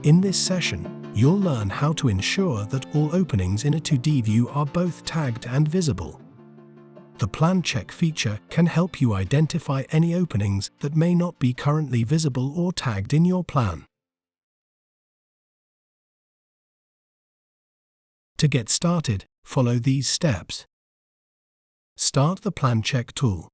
In this session, you'll learn how to ensure that all openings in a 2D view are both tagged and visible. The Plan Check feature can help you identify any openings that may not be currently visible or tagged in your plan. To get started, follow these steps. Start the Plan Check tool.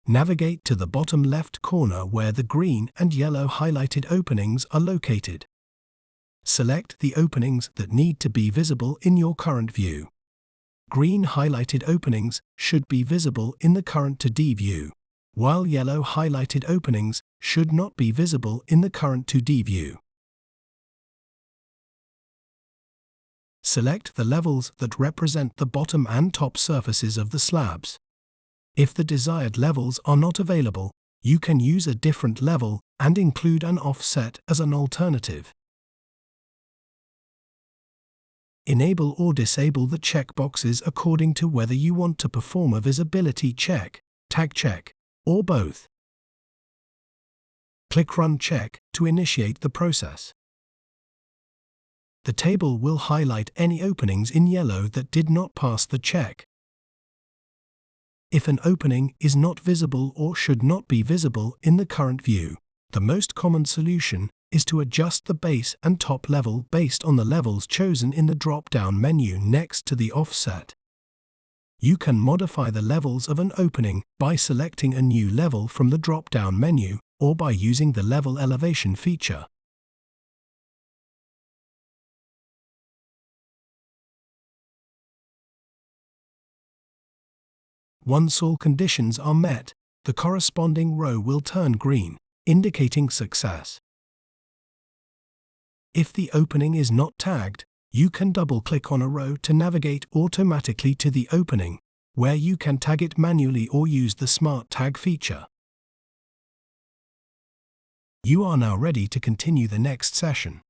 Navigate to the bottom left corner where the green and yellow highlighted openings are located. Select the openings that need to be visible in your current view. Green highlighted openings should be visible in the current 2D view, while yellow highlighted openings should not be visible in the current 2D view. Select the levels that represent the bottom and top surfaces of the slabs. If the desired levels are not available, you can use a different level and include an offset as an alternative. Enable or disable the checkboxes according to whether you want to perform a visibility check, tag check, or both. Click Run Check to initiate the process. The table will highlight any openings in yellow that did not pass the check. If an opening is not visible or should not be visible in the current view, the most common solution is to adjust the base and top level based on the levels chosen in the drop-down menu next to the offset. You can modify the levels of an opening by selecting a new level from the drop-down menu or by using the Level Elevation feature. Once all conditions are met, the corresponding row will turn green, indicating success. If the opening is not tagged, you can double-click on a row to navigate automatically to the opening, where you can tag it manually or use the Smart Tag feature. You are now ready to continue the next session.